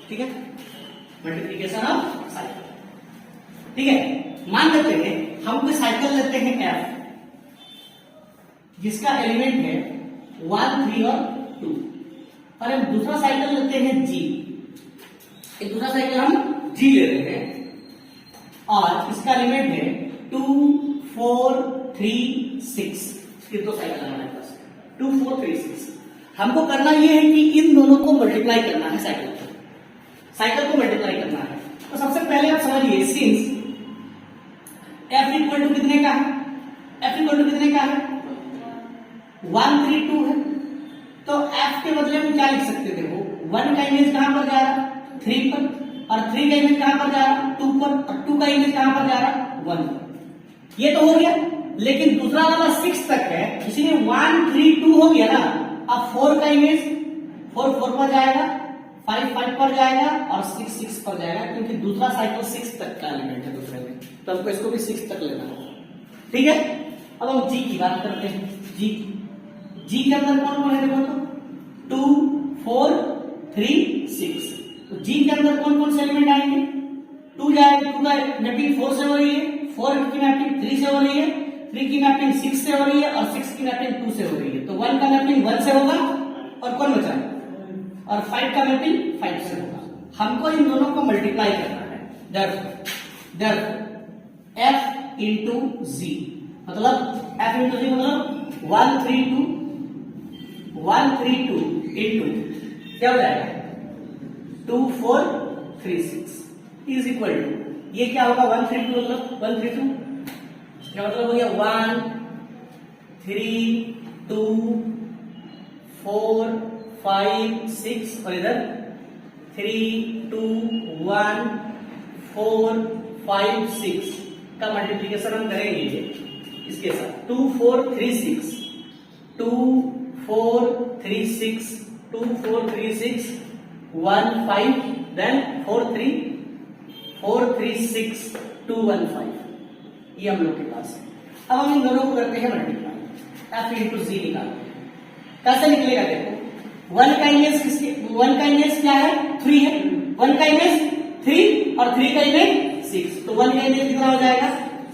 ठीक है, multiplication of cycle. ठीक है, मान लेते हैं हम कोई साइकिल लेते हैं एफ, जिसका एलिमेंट है 1, 3 और 2, और हम दूसरा साइकिल लेते हैं जी, एक दूसरा साइकिल हम जी ले रहे हैं और इसका एलिमेंट है 2, 4, 3, 6। ये दो साइकिल हमारे पास 2, 4, 3, 6। हमको करना यह है कि इन दोनों को मल्टीप्लाई करना है, साइकिल को मल्टीप्लाई करना है। तो सबसे पहले आप समझिए, सिंस f इक्वल टू कितने का है, f इक्वल टू कितने का है 1, 3, 2 है, तो f के बदले में क्या लिख सकते थे, वो 1 का इमेज कहां पर जा रहा 3 पर, और 3 का इमेज कहां पर जा रहा 2 पर, और 2 का इमेज कहां पर जा रहा 1 पर। ये तो हो गया, लेकिन दूसरा वाला 6 तक है, इसलिए 1, 3, 2 हो गया ना। अब 4 का इमेज 4 पर जाएगा, 5 पर जाएगा और 6 पर जाएगा, क्योंकि दूसरा साइकिल 6 तक का एलिमेंट है दूसरे में, तो हमको इसको भी 6 तक लेना होगा। ठीक है, अब हम जी की बात करते हैं। जी के अंदर कौन कौन है, देखो तो 2, 4, 3, 6। तो जी के अंदर कौन कौन से एलिमेंट आएंगे, 2 जाएगा, 2 का मैपिंग 4 से हो रही है, 4 की मैपिंग 3 से हो रही है, 3 की मैपिंग 6 से हो रही है, और 6 की मैपिंग 2 से हो रही है। तो 1 का मैपिंग 1 से होगा, और कौन बचा, और 5 का मैपिंग 5 से होगा। हमको इन दोनों को मल्टीप्लाई करना है, therefore f इंटू जी, मतलब f इंटू जी मतलब 1, 3, 2 इंटू क्या हो जाएगा 2, 4, 3, 6 इज इक्वल टू, ये क्या होगा 1, 3, 2 मतलब 1, 3, 2, क्या मतलब हो गया 1, 3, 2, 4, 5, 6, और इधर 3, 2, 1, 4, 5, 6 का मल्टीप्लीकेशन हम करेंगे इसके साथ 2, 4, 3, 6, 2, 4, 3, 6, 2, 4, 3, 6, 1, 5, then 4, 3, 6, 2, 1, 5। ये हम लोग के पास है। अब हम इन दोनों को करते हैं मल्टीप्लाई, f इंटू जी निकालते हैं। कैसे निकलेगा देखो, 1 का इमेज किसके, 1 का इमेज क्या है 3 है, 1 का इमेज 3 और 3 का इमेज 6, तो 1 का इमेज कितना हो जाएगा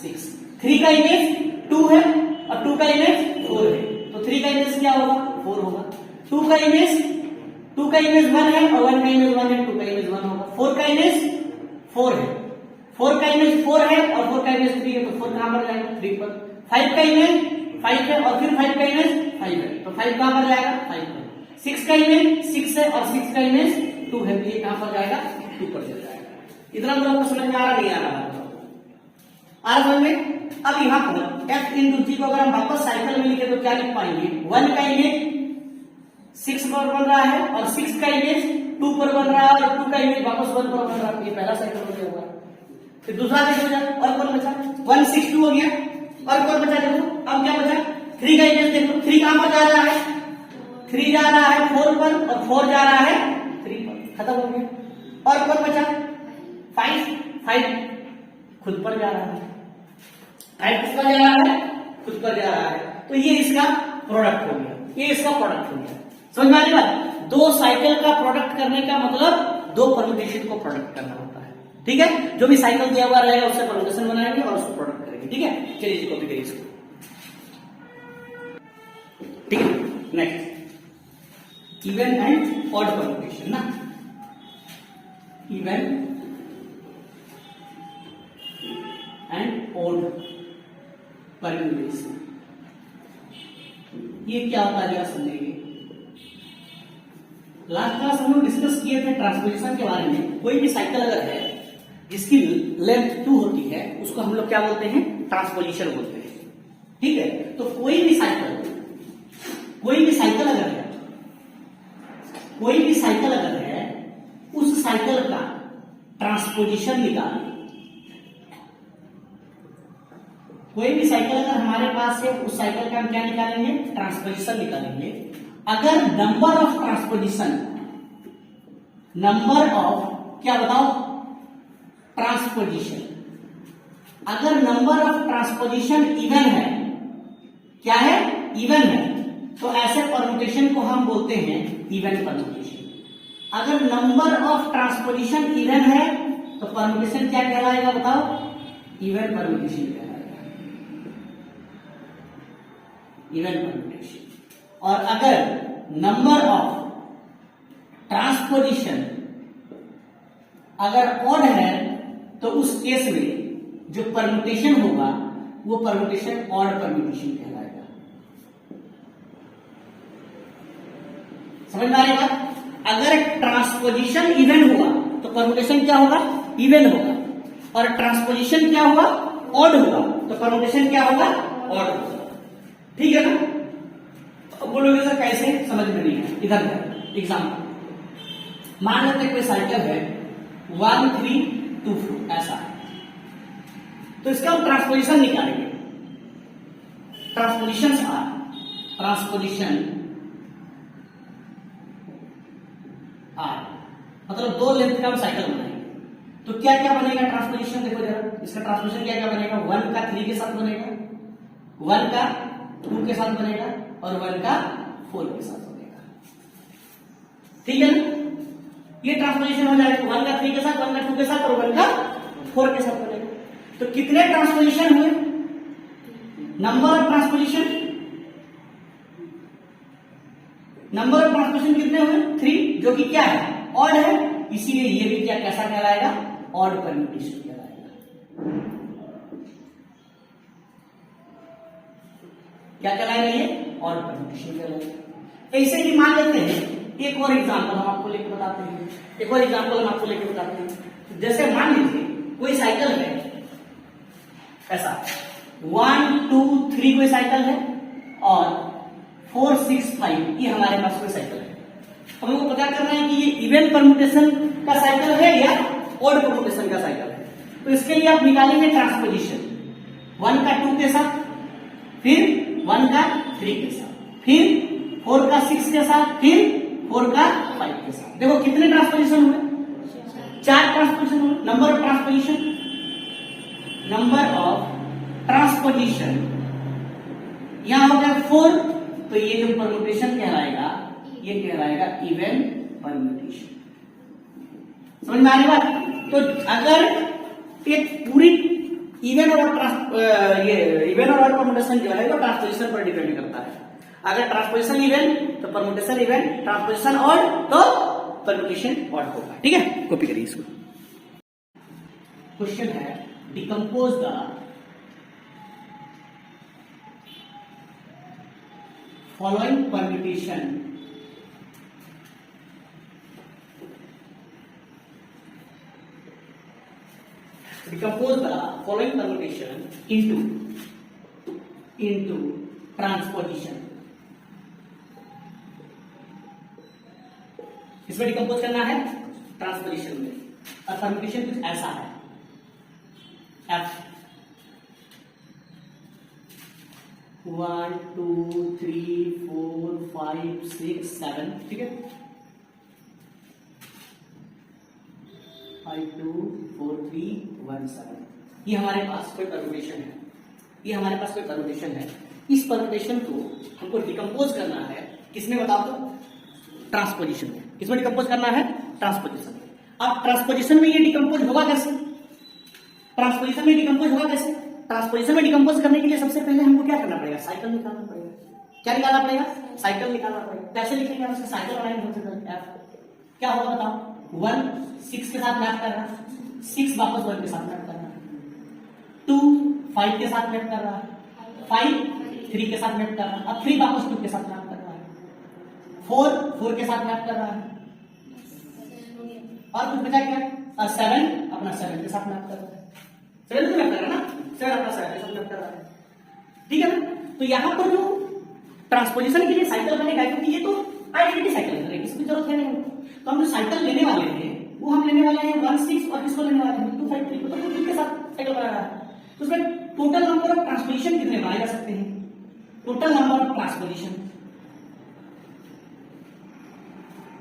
6, 3 का इमेज 2 है और 2 का इमेज 4 है, तो 3 का इमेज क्या होगा 4 होगा, 2 का इमेज 1 है और 1 का इमेज 1 है, 2 का इमेज 1 होगा, 4 का इमेज 4 है, 4 का इमेज 4 है और 4 का इमेज 3 है, तो 4 कहां पर जाएगा 3 पर, 5 का इमेज 5 है और फिर 5 का इमेज 5 है, तो 5 कहां पर जाएगा 5 पर, 6 का इमेज 6 है और 6 का इमेज 2 है, तो ये कहां पर जाएगा 2 पर चला जाएगा। इतना तो आपको समझ में आ रहा नहीं आ रहा समझ में। अब यहां पर f इंटू जी को अगर हम वापस साइकिल में लिखे तो क्या लिख पाएंगे, 1 का इमेज 6 पर बन रहा है और 6 का इमेज 2 पर बन रहा है और 2 का इमेज वापस 1 पर बन रहा है, ये पहला साइकिल हो गया। फिर दूसरा देखो जाए, और कौन बचा 1, 6, 2 हो गया, और कौन बचा देखो, अब क्या बचा 3 का इमेज देखो, 3 कहां पर जा रहा है 3 जा रहा है 4 पर और 4 जा रहा है 3 पर, खत्म हो गया। और कौन बचा 5 खुद पर जा रहा है, 5 किस पर जा रहा है खुद पर जा रहा है, तो ये इसका प्रोडक्ट हो गया, ये इसका प्रोडक्ट हो गया। समझ में आ रही बात, दो साइकिल का प्रोडक्ट करने का मतलब दो परम्यूटेशन को प्रोडक्ट करना होता है। ठीक है, जो भी साइकिल दिया हुआ रहेगा उससे परम्यूटेशन बनाएंगे और उसको प्रोडक्ट करेंगे। ठीक है, चलिए कॉपी करिए इसको। ठीक है, next even and odd permutation ना, इवन एंड ऑड परम्यूटेशन ये क्या होता है समझेंगे। लास्ट क्लास हम लोग डिस्कस किए थे ट्रांसपोजिशन के बारे में। कोई भी साइकिल अगर है जिसकी लेंथ 2 होती है उसको हम लोग क्या बोलते हैं ट्रांसपोजिशन बोलते हैं। ठीक है, तो कोई भी साइकिल अगर है उस साइकिल का ट्रांसपोजिशन निकालें। कोई भी साइकिल अगर हमारे पास है उस साइकिल का हम क्या निकालेंगे ट्रांसपोजिशन निकालेंगे। अगर नंबर ऑफ ट्रांसपोजिशन क्या बताओ ट्रांसपोजिशन, अगर नंबर ऑफ ट्रांसपोजिशन इवन है, क्या है इवन है, तो ऐसे परम्यूटेशन को हम बोलते हैं इवन परम्यूटेशन। अगर नंबर ऑफ ट्रांसपोजिशन इवन है तो परम्यूटेशन क्या कहलाएगा बताओ? इवन परम्यूटेशन कहलाएगा, इवन परम्यूटेशन। और अगर नंबर ऑफ ट्रांसपोजिशन अगर ऑड है तो उस केस में जो परम्यूटेशन होगा वो परम्यूटेशन ऑड परम्यूटेशन कहलाएगा। समझ में आ रही बात? अगर ट्रांसपोजिशन इवन हुआ तो परम्यूटेशन क्या होगा? इवन होगा। और ट्रांसपोजिशन क्या हुआ? ऑड हुआ तो परम्यूटेशन क्या होगा? ऑड होगा। ठीक है ना? अब बोलोगे सर कैसे, समझ में नहीं है। इधर एग्जाम्पल मान लेते हैं कोई साइकिल है 1 3 2 4 ऐसा, तो इसका हम ट्रांसपोजिशन निकालेंगे। ट्रांसपोजिशन आर मतलब दो लेंथ का हम साइकिल बनाएंगे, तो क्या क्या बनेगा ट्रांसपोजिशन? देखो जरा, इसका ट्रांसपोजिशन क्या क्या बनेगा? 1 का 3 के साथ बनेगा, 1 का 2 के साथ बनेगा और 1 का 4 के साथ बनेगा। ठीक है ना? ये ट्रांसपोजिशन हो जाएगा 1 का 3 के साथ, 1 का 2 के साथ और 1 का 4 के साथ बनेगा। तो कितने ट्रांसपोजिशन हुए? Number of transposition, number of transposition कितने हुए? 3, जो कि क्या है? ऑड है, इसीलिए ये भी क्या कैसा कहलाएगा? ऑड परम्यूटेशन कहलाएगा। क्या कहलाएगा ये? ऑड परम्यूटेशन कहलाएगा। ऐसे ही मान लेते हैं एक और एग्जांपल हम आपको लेकर बताते हैं, एक और एग्जांपल हम आपको लेकर बताते हैं। जैसे मान लीजिए कोई साइकिल है ऐसा 1 2 3 कोई साइकिल है और 4 6 5 ये हमारे पास कोई साइकिल है। हमको पता करना है कि ये इवन परम्यूटेशन का साइकिल है या ऑड परम्यूटेशन का साइकिल है। तो इसके लिए आप निकालेंगे ट्रांसपोजिशन 1 का 2 के साथ, फिर 1 का 3 के साथ, फिर 4 का 6 के साथ, फिर 4 का 5 के साथ। देखो कितने ट्रांसपोजिशन हुए? 4 ट्रांसपोजिशन हुए। Number of transposition, number of transposition यहां हो गया 4, तो ये जो परम्यूटेशन कहलाएगा ये कहलाएगा इवन परम्यूटेशन। समझ में आ रही बात? तो अगर एक पूरी इवन और ये इवन और परम्यूटेशन जो है वो ट्रांसपोजिशन पर डिपेंड करता है। अगर ट्रांसपोजिशन इवन तो परम्यूटेशन इवन, ट्रांसपोजिशन ऑड तो परम्यूटेशन ऑड होगा। ठीक है, कॉपी करिए इसको। क्वेश्चन है decompose the following permutation decompose the following permutation into transposition। इसमें डिकम्पोज करना है ट्रांसपोजिशन में, और परम्यूटेशन कुछ ऐसा है F 1 2 3 4 5 6 7। ठीक है, 5 2 4 3 1 7 ये हमारे पास कोई परम्यूटेशन है, ये हमारे पास कोई परम्यूटेशन है। इस परम्यूटेशन को हमको डिकम्पोज करना है किसमें बताओ तो? ट्रांसपोजिशन में। किसमें डिकम्पोज करना है? ट्रांसपोजिशन में। अब ट्रांसपोजिशन में ये डिकम्पोज होगा कैसे? ट्रांसपोजिशन में डिकम्पोज होगा कैसे? ट्रांसपोजिशन में डिकम्पोज करने के लिए सबसे पहले हमको क्या करना पड़ेगा? साइकिल निकालना पड़ेगा। क्या निकालना पड़ेगा? साइकिल निकालना पड़ेगा। कैसे लिखेंगे हम इसका साइकिल बनाएंगे? सबसे पहले F क्या होगा बताओ? 1 6 के साथ मैप कर रहा है, 6 वापस 1 के साथ मैप कर रहा है, 2 5 के साथ मैप कर रहा है, 5 3 के साथ मैप कर रहा है, अब 3 वापस 2 के साथ मैप कर रहा है, 4 4 के साथ मैप कर रहा है, और कुछ बचा क्या? और 7 अपना 7 के साथ मैप कर रहा है। 7 तो मैप कर रहा है ना, 7 अपना 7 के साथ मैप कर रहा है। ठीक है ना? तो यहां पर जो ट्रांसपोजिशन के लिए साइकिल बनेगा, क्योंकि ये तो आइडेंटिटी साइकिल है, इसकी जरूरत है नहीं। तो हम जो साइकिल लेने वाले हैं वो हम लेने वाले हैं 1 6 और किसको लेने वाले हैं 2 5 3 तो 2 के साथ साइकिल बना रहा है। तो उसमें टोटल नंबर ऑफ ट्रांसपोजिशन कितने बनाए जा सकते हैं? टोटल नंबर ऑफ ट्रांसपोजिशन,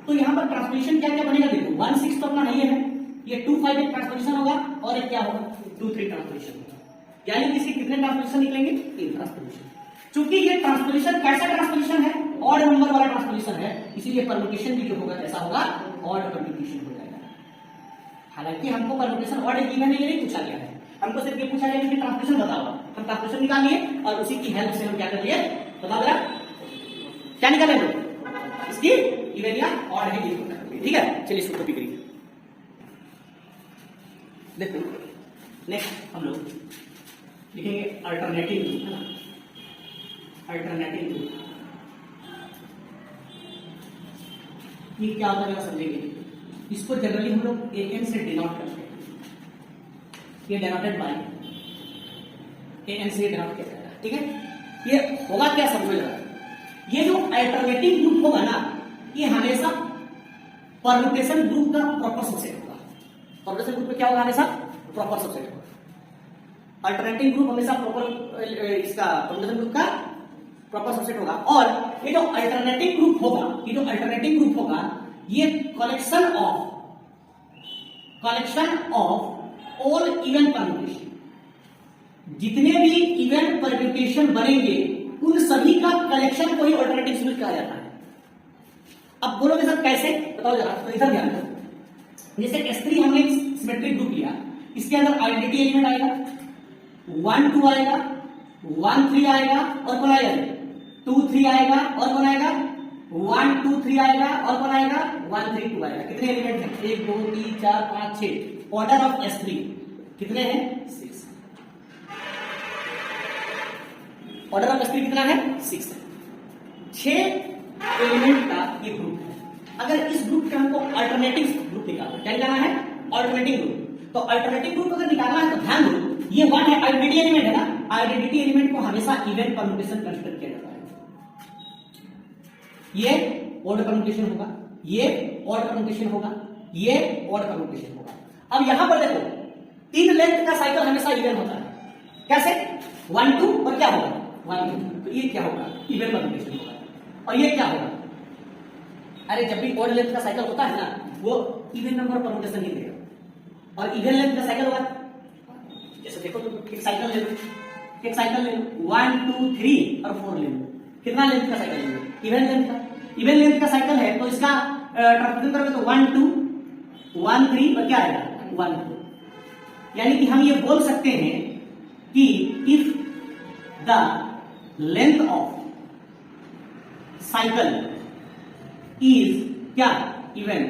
तो यहां पर ट्रांसपोजिशन क्या क्या बनेगा? देखो 1 6 तो अपना नहीं है, ये 2 5 एक ट्रांसपोजिशन होगा और एक क्या होगा? 2 3 ट्रांसपोजिशन होगा। यानी किसी कितने ट्रांसपोजिशन निकलेंगे? 3 ट्रांसपोजिशन। चूंकि ये ट्रांसपोजिशन कैसा ट्रांसपोजिशन है? ऑड नंबर वाला ट्रांसपोजिशन है, इसीलिए परम्यूटेशन भी जो होगा कैसा होगा? ऑड परम्यूटेशन हो जाएगा। हालांकि हमको परम्यूटेशन ऑड गिवन है, ये नहीं पूछा गया है, हमको सिर्फ ये पूछा गया कि ट्रांसलेशन बताओ। हम ट्रांसलेशन निकालिए और उसी की हेल्प से हम क्या कर लिए, बताओ जरा क्या निकाले हम, इसकी इवन या ऑड है गिवन। ठीक है, चलिए इसको कॉपी करिए। देखो नेक्स्ट हम लोग लिखेंगे अल्टरनेटिव ग्रुप, है ना, अल्टरनेटिव ग्रुप। ये क्या होता है समझेंगे। इसको जनरली हम लोग एन से डिनोट करते हैं, ये डिनोटेड बाय एन से डिनोट किया जाएगा। ठीक है, ये होगा क्या समझ रहा है, ये जो अल्टरनेटिव ग्रुप होगा ना, ये हमेशा परम्यूटेशन ग्रुप का प्रॉपर सबसेट होगा। परम्यूटेशन ग्रुप में क्या होगा, हमेशा प्रॉपर सबसेट होगा। अल्टरनेटिव ग्रुप हमेशा प्रॉपर इसका परम्यूटेशन ग्रुप का प्रॉपर सबसेट होगा। और ये जो अल्टरनेटिव ग्रुप होगा, ये जो अल्टरनेटिव ग्रुप होगा, ये collection of all even permutation, जितने भी इवन परम्यूटेशन बनेंगे उन सभी का कलेक्शन को ही अल्टरनेटिव ग्रुप कहा जाता है। अब बोलोगे सर कैसे, बताओ जरा, तो इधर ध्यान दो। जैसे S3 हमने सिमेट्रिक ग्रुप लिया, इसके अंदर आइडेंटिटी एलिमेंट आएगा, 1 2 आएगा, 1 3 आएगा, और कौन आएगा 2 3 आएगा, और कौन आएगा 1 2 3 आएगा, और कौन आएगा 1 3 2 आएगा। कितने एलिमेंट हैं, 1 2 3 4 5 6। ऑर्डर ऑफ S3 कितने हैं, 6। ऑर्डर ऑफ S3 कितना है, 6 है। 6 एलिमेंट का ये ग्रुप है। अगर इस ग्रुप के हमको अल्टरनेटिव ग्रुप निकालना है, क्या निकालना है, अल्टरनेटिव ग्रुप। तो अल्टरनेटिव ग्रुप अगर निकालना है तो ध्यान दो, ये 1 है, आइडेंटिटी एलिमेंट है ना, आइडेंटिटी एलिमेंट को हमेशा इवन परम्यूटेशन कंसीडर किया जाता है। ये ऑड परम्यूटेशन होगा, ये ऑड परम्यूटेशन होगा, ये ऑड परम्यूटेशन होगा। अब यहां पर देखो 3 लेंथ का साइकिल हमेशा इवन होता है। कैसे, 1 2 और क्या होगा 1 2, तो ये क्या होगा, इवन परम्यूटेशन होगा। और ये क्या होगा, अरे जब भी ऑड लेंथ का साइकिल होता है ना, वो इवन नंबर परम्यूटेशन ही देगा। और इवन लेंथ का साइकिल होगा, जैसे देखो तो एक साइकिल ले लो, एक साइकिल ले लो, 1 2 3 और 4 ले लो। कितना लेंथ का साइकिल ले लो, इवन लेंथ का। इवन लेंथ का साइकिल है तो इसका ट्रांसलेशन करोगे तो 1 2 1 3 और क्या आएगा 1 2। यानी कि हम ये बोल सकते हैं कि if the length of cycle is क्या, इवन,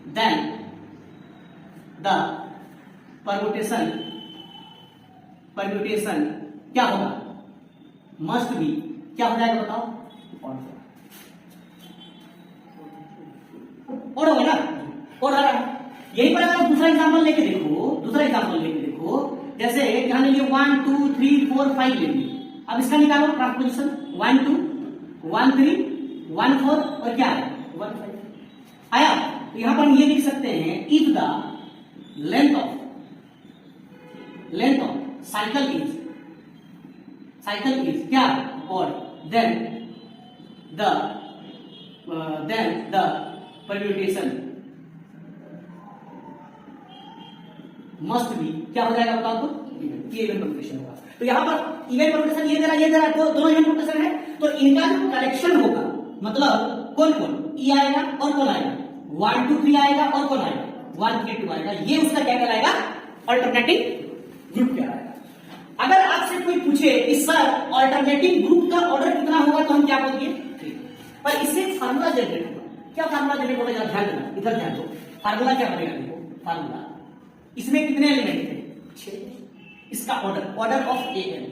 देन द परम्यूटेशन क्या होगा, मस्ट बी क्या हो जाएगा बताओ, और होगा ना, और यही पर अगर दूसरा एग्जांपल लेके देखो, जैसे यहां ले लिए 1 2 3 4 5 ले लिए। अब इसका निकालो ट्रांसपोजिशन, 1 2 1 3 1 4 और क्या है 1 5 आया। तो यहां पर ये लिख सकते हैं, if the length of cycle is क्या, और then the permutation must be क्या हो जाएगा बताओ, तो ये इवन परम्यूटेशन होगा। तो यहां पर इवन परम्यूटेशन ये दे रहा है, दोनों इवन परम्यूटेशन है, तो इनका जो कलेक्शन होगा, मतलब कौन कौन ई आएगा और कौन आएगा 1 2 3 आएगा, और कौन आएगा 1 3 2 आएगा। ये उसका क्या कहलाएगा, अल्टरनेटिव ग्रुप कहलाएगा। अगर आपसे कोई पूछे कि सर अल्टरनेटिव ग्रुप का ऑर्डर कितना होगा, तो हम क्या बोलेंगे 3। पर इससे फार्मूला जनरेट होगा। क्या फार्मूला जनरेट होगा, जरा ध्यान देना, इधर ध्यान दो। फार्मूला क्या बनेगा, देखो फार्मूला, इसमें कितने एलिमेंट थे 6। इसका order of an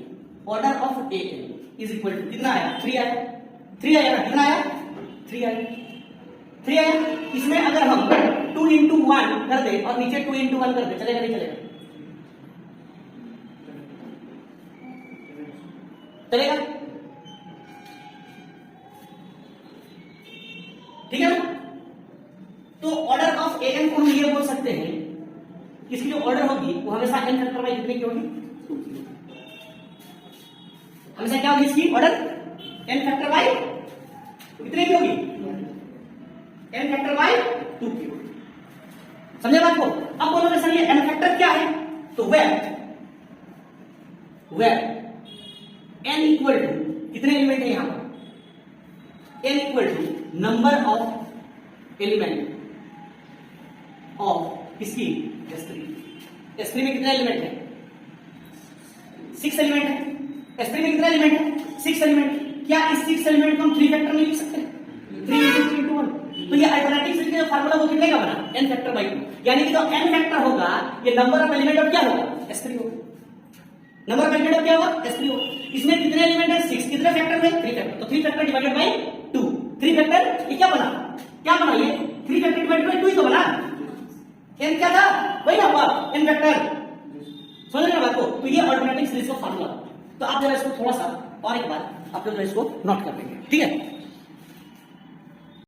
is equal to कितना आया 3 आया, 3 आया ना, कितना आया 3 आया। इसमें अगर हम 2 into 1 कर दे और नीचे 2 into 1 कर दे, चलेगा नहीं चलेगा, चलेगा, ठीक है ना। तो ऑर्डर ऑफ an को हम ये बोल सकते हैं, इसकी जो ऑर्डर होगी वो हमेशा n फैक्टर बाई कितने की होगी 2 की। हमेशा क्या होगी इसकी ऑर्डर n फैक्टर बाई कितने की होगी, n फैक्टर बाई 2 की होगी। समझे बात को। अब बोलोगे सर ये n फैक्टर क्या है, तो वेयर n इक्वल टू कितने एलिमेंट है यहां पर, n equal to number of element of किसकी S3। S3 में कितने एलिमेंट है 6 एलिमेंट है। S3 में कितने एलिमेंट है 6 एलिमेंट। क्या इस 6 एलिमेंट को हम 3 फैक्टर में लिख सकते हैं 3 into 3 into 1। तो ये अल्टरनेटिव सीरीज का फार्मूला वो कितने का बना n फैक्टर बाई 2, यानी कि जो n फैक्टर होगा ये नंबर ऑफ एलिमेंट ऑफ क्या होगा S3 होगा। नंबर ऑफ एलिमेंट ऑफ क्या होगा S3 होगा। इसमें कितने एलिमेंट है 6, कितने फैक्टर है 3 फैक्टर। तो 3 फैक्टर डिवाइडेड बाई 2, 3 फैक्टर ये क्या बना ये 3 फैक्टर डिवाइडेड बाई 2 ही तो बना। n क्या था वही ना हुआ n फैक्टर। समझ रहे हैं बात को। तो ये अल्टरनेटिव सीरीज का फार्मूला। तो आप जरा इसको थोड़ा सा और एक बार आप लोग इसको नोट कर लेंगे, ठीक है।